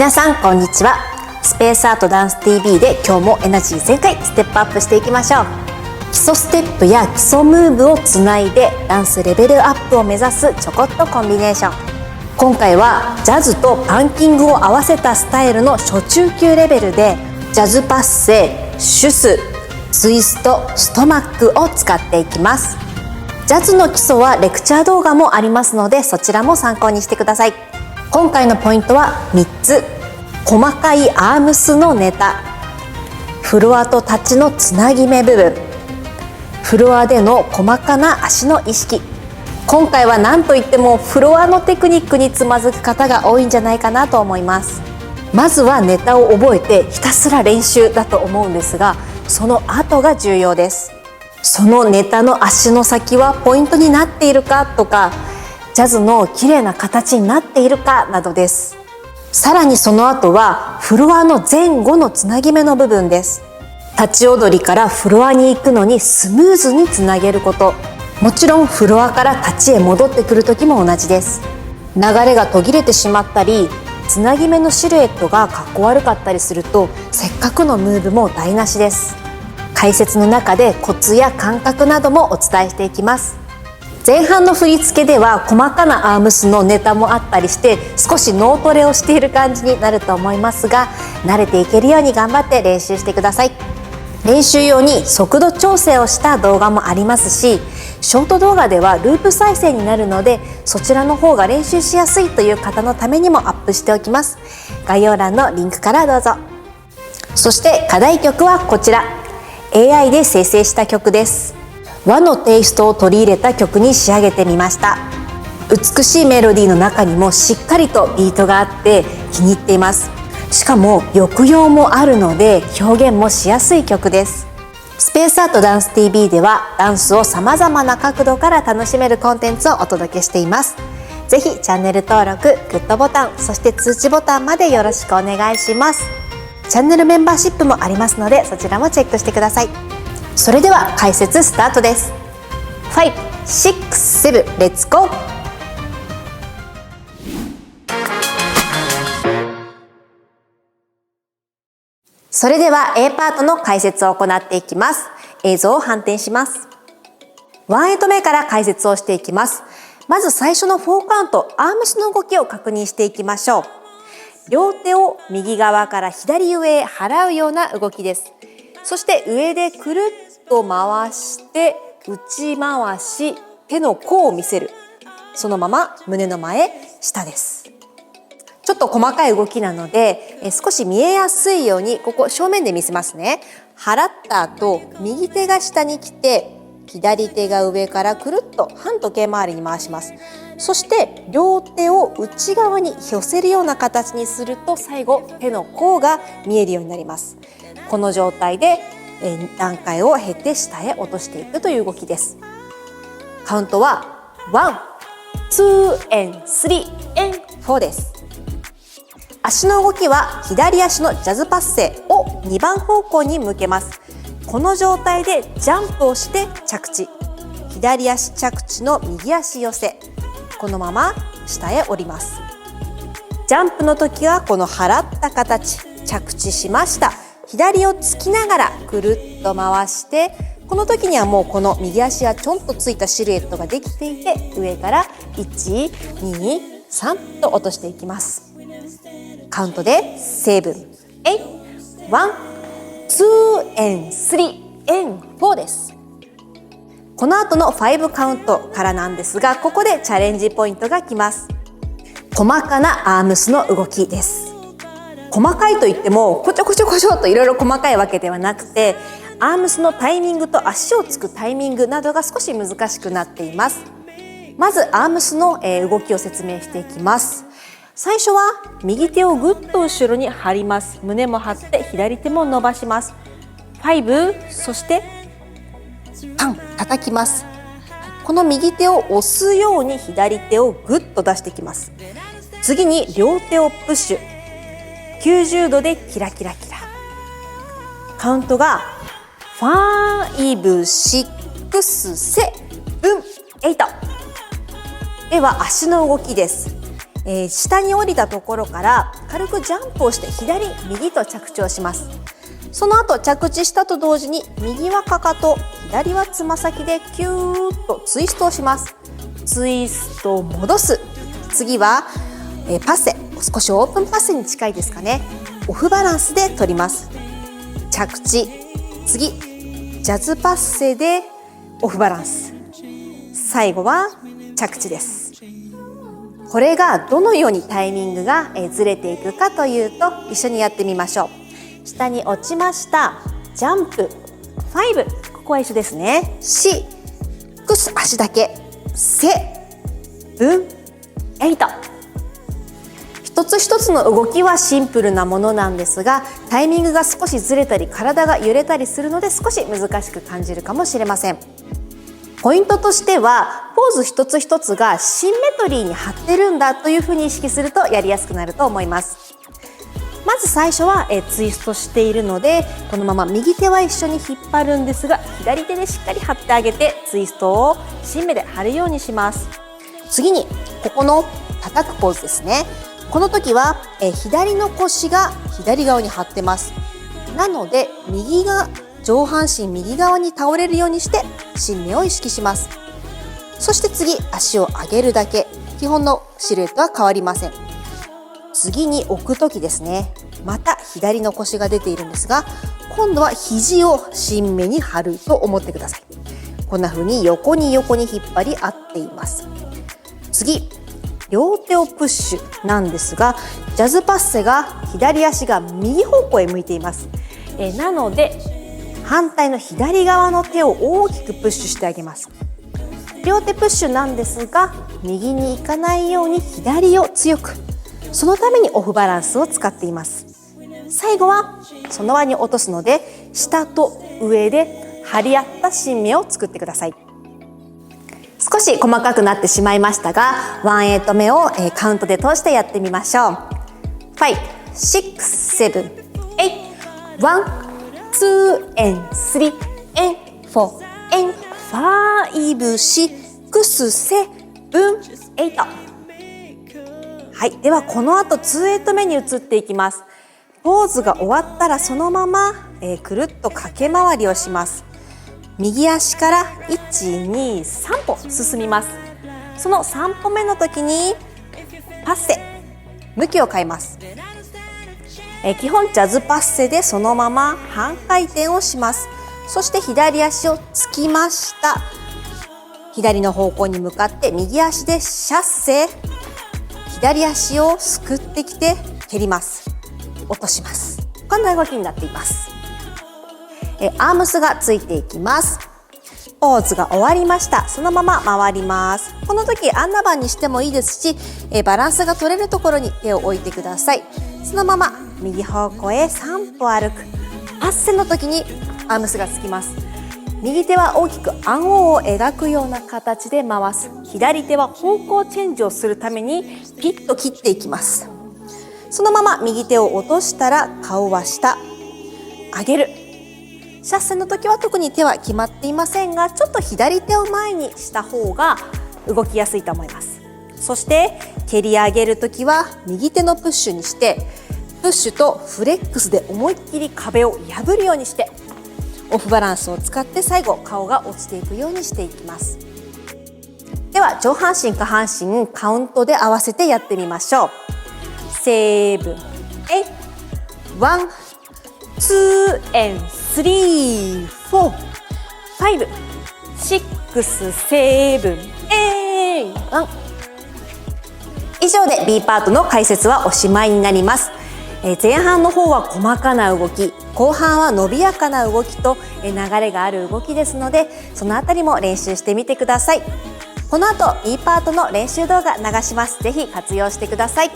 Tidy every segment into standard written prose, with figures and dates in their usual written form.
皆さんこんにちは。スペースアートダンス TV で今日もエナジー全開ステップアップしていきましょう。基礎ステップや基礎ムーブをつないでダンスレベルアップを目指すちょこっとコンビネーション。今回はジャズとパンキングを合わせたスタイルの初中級レベルでジャズパッセ、シュス、ツイスト、ストマックを使っていきます。ジャズの基礎はレクチャー動画もありますのでそちらも参考にしてください。今回のポイントは3つ。細かいアームスのネタ、フロアとタッチのつなぎ目部分、フロアでの細かな足の意識。今回は何といってもフロアのテクニックにつまずく方が多いんじゃないかなと思います。まずはネタを覚えてひたすら練習だと思うんですが、その後が重要です。そのネタの足の先はポイントになっているかとか、ジャズの綺麗な形になっているかなどです。さらにその後はフロアの前後のつなぎ目の部分です。立ち踊りからフロアに行くのにスムーズにつなげること。もちろんフロアから立ちへ戻ってくる時も同じです。流れが途切れてしまったり、つなぎ目のシルエットがかっこ悪かったりするとせっかくのムーブも台無しです。解説の中でコツや感覚などもお伝えしていきます。前半の振り付けでは細かなアームスのネタもあったりして少し脳トレをしている感じになると思いますが、慣れていけるように頑張って練習してください。練習用に速度調整をした動画もありますし、ショート動画ではループ再生になるのでそちらの方が練習しやすいという方のためにもアップしておきます。概要欄のリンクからどうぞ。そして課題曲はこちら、 AI で生成した曲です。和のテイストを取り入れた曲に仕上げてみました。美しいメロディーの中にもしっかりとビートがあって気に入っています。しかも抑揚もあるので表現もしやすい曲です。スペースアートダンス TV ではダンスをさまざまな角度から楽しめるコンテンツをお届けしています。ぜひチャンネル登録、グッドボタン、そして通知ボタンまでよろしくお願いします。チャンネルメンバーシップもありますのでそちらもチェックしてください。それでは解説スタートです。5、6、7、レッツゴー。それでは A パートの解説を行っていきます。映像を反転します。1-8目から解説をしていきます。まず最初の4カウント、アームスの動きを確認していきましょう。両手を右側から左上へ払うような動きです。そして上でくるっと回して内回し、手の甲を見せる。そのまま胸の前、下です。ちょっと細かい動きなので少し見えやすいようにここ正面で見せますね。払った後右手が下に来て左手が上からくるっと反時計回りに回します。そして両手を内側に寄せるような形にすると最後手の甲が見えるようになります。この状態で段階を経て下へ落としていくという動きです。カウントは1、2、3、4です。足の動きは左足のジャズパッセを2番方向に向けます。この状態でジャンプをして着地。左足着地の右足寄せ。このまま下へ降ります。ジャンプの時はこの払った形、着地しました。左をつきながらくるっと回して、この時にはもうこの右足がちょんとついたシルエットができていて、上から1、2、3と落としていきます。カウントで7、8、1、2、3、4です。この後の5カウントからなんですが、ここでチャレンジポイントがきます。細かなアームスの動きです。細かいといってもこちょこちょこちょといろいろ細かいわけではなくて、アームスのタイミングと足をつくタイミングなどが少し難しくなっています。まずアームスの動きを説明していきます。最初は右手をぐっと後ろに張ります。胸も張って左手も伸ばします。5、そしてパン、叩きます。この右手を押すように左手をぐっと出していきます。次に両手をプッシュ。90度でキラキラキラ。カウントが5、6、7、8。では足の動きです。下に降りたところから軽くジャンプをして左右と着地をします。その後着地したと同時に右はかかと、左はつま先でキューッとツイストをします。ツイスト戻す。次は、パッセ、少しオープンパッセに近いですかね。オフバランスで取ります。着地、次ジャズパッセでオフバランス、最後は着地です。これがどのようにタイミングがずれていくかというと、一緒にやってみましょう。下に落ちました。ジャンプ5、ここは一緒ですね。6、足だけ7、8。一つ一つの動きはシンプルなものなんですが、タイミングが少しずれたり体が揺れたりするので少し難しく感じるかもしれません。ポイントとしては、ポーズ一つ一つがシンメトリーに張ってるんだというふうに意識するとやりやすくなると思います。まず最初はツイストしているので、このまま右手は一緒に引っ張るんですが、左手でしっかり張ってあげてツイストをシンメで張るようにします。次にここの叩くポーズですね。この時は左の腰が左側に張ってます。なので上半身右側に倒れるようにして新芽を意識します。そして次、足を上げるだけ。基本のシルエットは変わりません。次に置く時ですね。また左の腰が出ているんですが、今度は肘を新芽に張ると思ってください。こんな風に横に引っ張り合っています。次、両手をプッシュなんですが、ジャズパッセが左足が右方向へ向いています。なので反対の左側の手を大きくプッシュしてあげます。両手プッシュなんですが、右に行かないように左を強く、そのためにオフバランスを使っています。最後はその輪に落とすので、下と上で張り合った新芽を作ってください。少し細かくなってしまいましたが、1-8目をカウントで通してやってみましょう。5、6、7、8、1、2 and 3 and 4 and 5、6、7、8。はい、ではこの後2-8目に移っていきます。ポーズが終わったらそのまま、くるっと駆け回りをします。右足から1、2、3歩進みます。その3歩目の時にパッセ、向きを変えます。基本ジャズパッセでそのまま半回転をします。そして左足をつきました。左の方向に向かって右足でシャッセ、左足をすくってきて蹴ります。落とします。こんな動きになっています。アームスがついていきます。ポーズが終わりました。そのまま回ります。この時アンナバンにしてもいいですし、バランスが取れるところに手を置いてください。そのまま右方向へ3歩歩く。パッセの時にアームスがつきます。右手は大きく暗号を描くような形で回す。左手は方向チェンジをするためにピッと切っていきます。そのまま右手を落としたら顔は下、上げる。シャッセの時は特に手は決まっていませんが、ちょっと左手を前にした方が動きやすいと思います。そして蹴り上げる時は右手のプッシュにして、プッシュとフレックスで思いっきり壁を破るようにして、オフバランスを使って最後顔が落ちていくようにしていきます。では上半身下半身カウントで合わせてやってみましょう。7、8、1、2 and 3、4、5、6、7、8、1。以上で B パートの解説はおしまいになります。前半の方は細かな動き、後半は伸びやかな動きと流れがある動きですので、そのあたりも練習してみてください。この後 B パートの練習動画流します。ぜひ活用してください。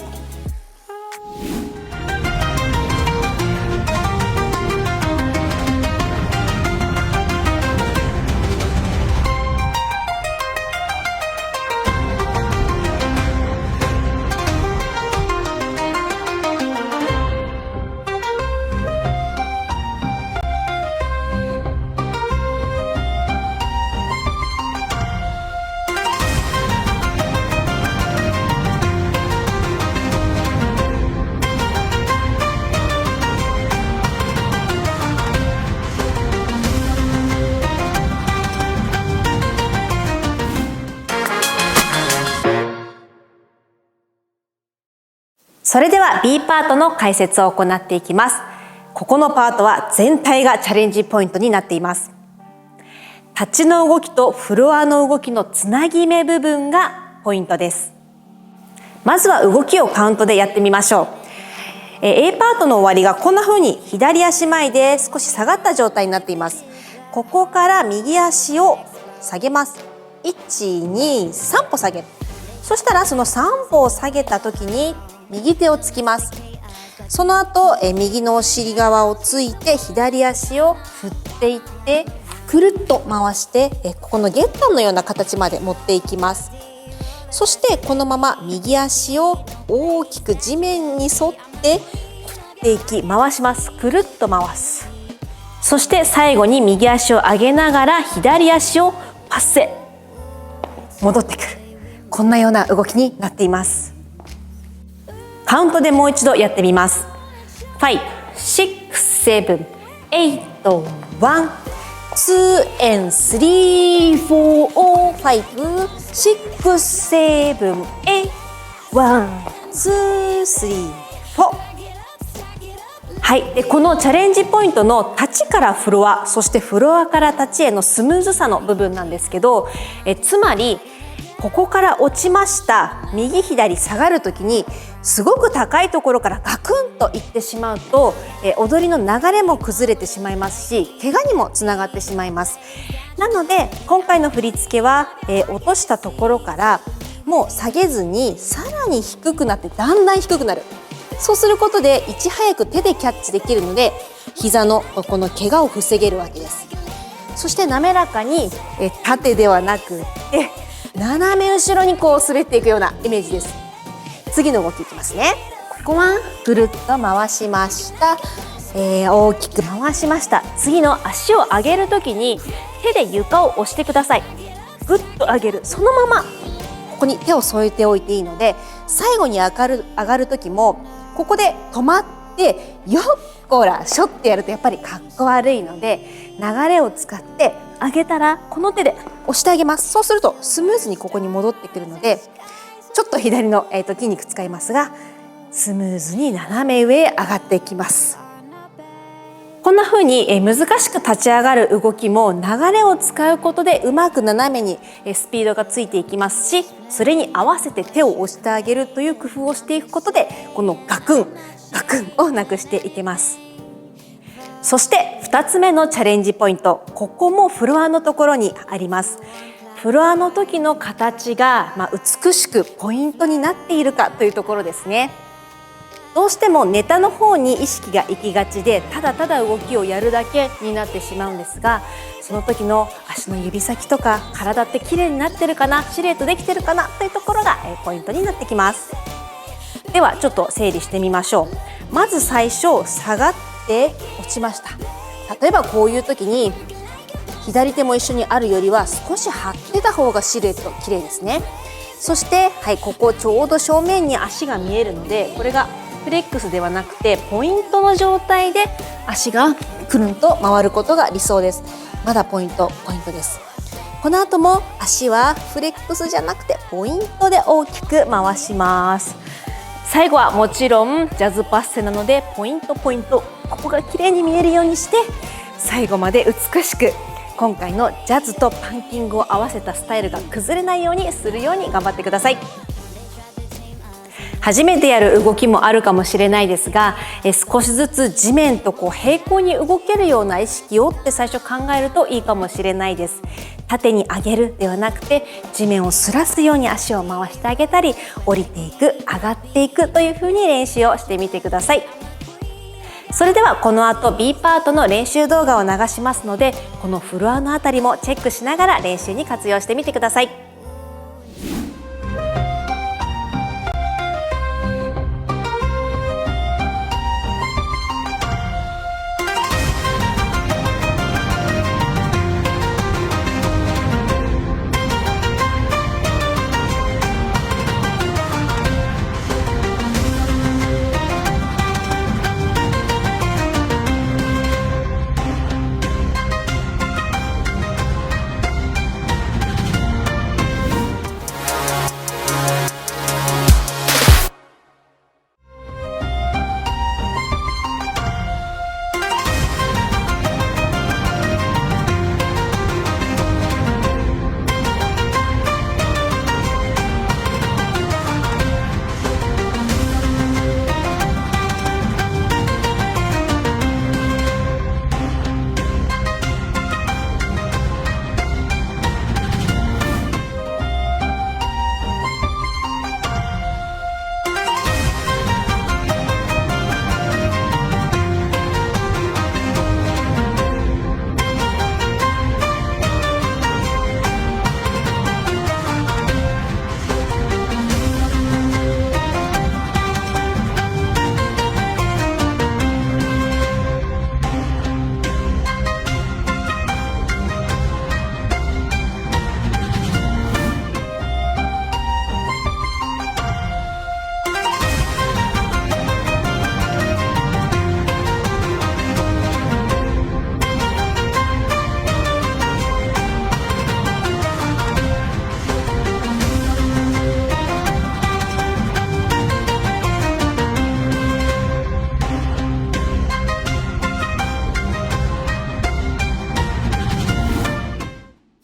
それでは B パートの解説を行っていきます。ここのパートは全体がチャレンジポイントになっています。立ちの動きとフロアの動きのつなぎ目部分がポイントです。まずは動きをカウントでやってみましょう。A パートの終わりがこんな風に左足前で少し下がった状態になっています。ここから右足を下げます。1、2、3歩下げる。そしたらその3歩を下げた時に右手をつきます。その後右のお尻側をついて左足を振っていってくるっと回してここのゲッタンのような形まで持っていきます。そしてこのまま右足を大きく地面に沿って振っていき回します。くるっと回す。そして最後に右足を上げながら左足をパッセ戻ってくる。こんなような動きになっています。カウントでもう一度やってみます。5、6、7、8、1、2 and 3、4、5、6、7、8、1、2、3、4。はい、でこのチャレンジポイントの立ちからフロア、そしてフロアから立ちへのスムーズさの部分なんですけど、つまりここから落ちました、右左下がる時にすごく高いところからガクンといってしまうと、踊りの流れも崩れてしまいますし、怪我にもつながってしまいます。なので今回の振り付けは、落としたところからもう下げずにさらに低くなってだんだん低くなる。そうすることでいち早く手でキャッチできるので膝のこの怪我を防げるわけです。そして滑らかに縦ではなくって斜め後ろにこう滑っていくようなイメージです。次の動きいきますね。ここはぐるっと回しました、大きく回しました。次の足を上げるときに手で床を押してください。ぐっと上げる。そのままここに手を添えておいていいので、最後に上がる時もここで止まってよっこらしょってやるとやっぱりかっこ悪いので、流れを使って上げたらこの手で押してあげます。そうするとスムーズにここに戻ってくるので、ちょっと左の、筋肉使いますがスムーズに斜め上へ上がっていきます。こんな風に難しく立ち上がる動きも流れを使うことでうまく斜めにスピードがついていきますし、それに合わせて手を押してあげるという工夫をしていくことでこのガクンガクンをなくしていけます。そして2つ目のチャレンジポイント、ここもフロアのところにあります。フロアの時の形が、美しくポイントになっているかというところですね。どうしてもネタの方に意識が行きがちで、ただただ動きをやるだけになってしまうんですが、その時の足の指先とか体って綺麗になってるかな、シルエットできてるかなというところがポイントになってきます。ではちょっと整理してみましょう。まず最初下がって落ちました。例えばこういう時に左手も一緒にあるよりは少し張ってた方がシルエット綺麗ですね。そして、ここちょうど正面に足が見えるので、これがフレックスではなくてポイントの状態で足がくるんと回ることが理想です。まだポイントです。この後も足はフレックスじゃなくてポイントで大きく回します。最後はもちろんジャズパッセなのでポイントここが綺麗に見えるようにして最後まで美しく、今回のジャズとパンキングを合わせたスタイルが崩れないようにするように頑張ってください。初めてやる動きもあるかもしれないですが、少しずつ地面と平行に動けるような意識をって最初考えるといいかもしれないです。縦に上げるではなくて地面をすらすように足を回してあげたり、降りていく、上がっていくという風に練習をしてみてください。それではこの後 B パートの練習動画を流しますので、このフロアのあたりもチェックしながら練習に活用してみてください。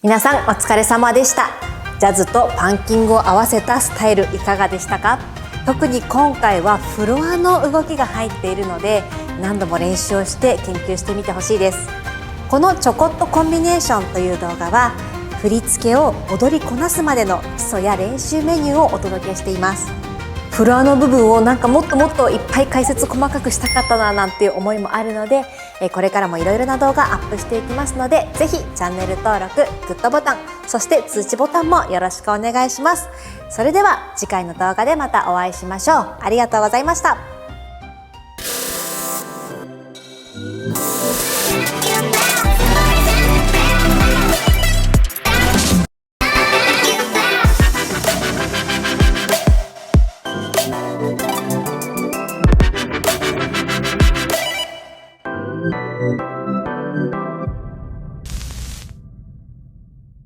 皆さんお疲れ様でした。ジャズとパンキングを合わせたスタイルいかがでしたか？特に今回はフロアの動きが入っているので、何度も練習をして研究してみてほしいです。このちょこっとコンビネーションという動画は、振り付けを踊りこなすまでの基礎や練習メニューをお届けしています。フロアの部分をなんかもっともっといっぱい解説細かくしたかったななんていう思いもあるので、これからもいろいろな動画アップしていきますので、ぜひチャンネル登録、グッドボタン、そして通知ボタンもよろしくお願いします。それでは次回の動画でまたお会いしましょう。ありがとうございました。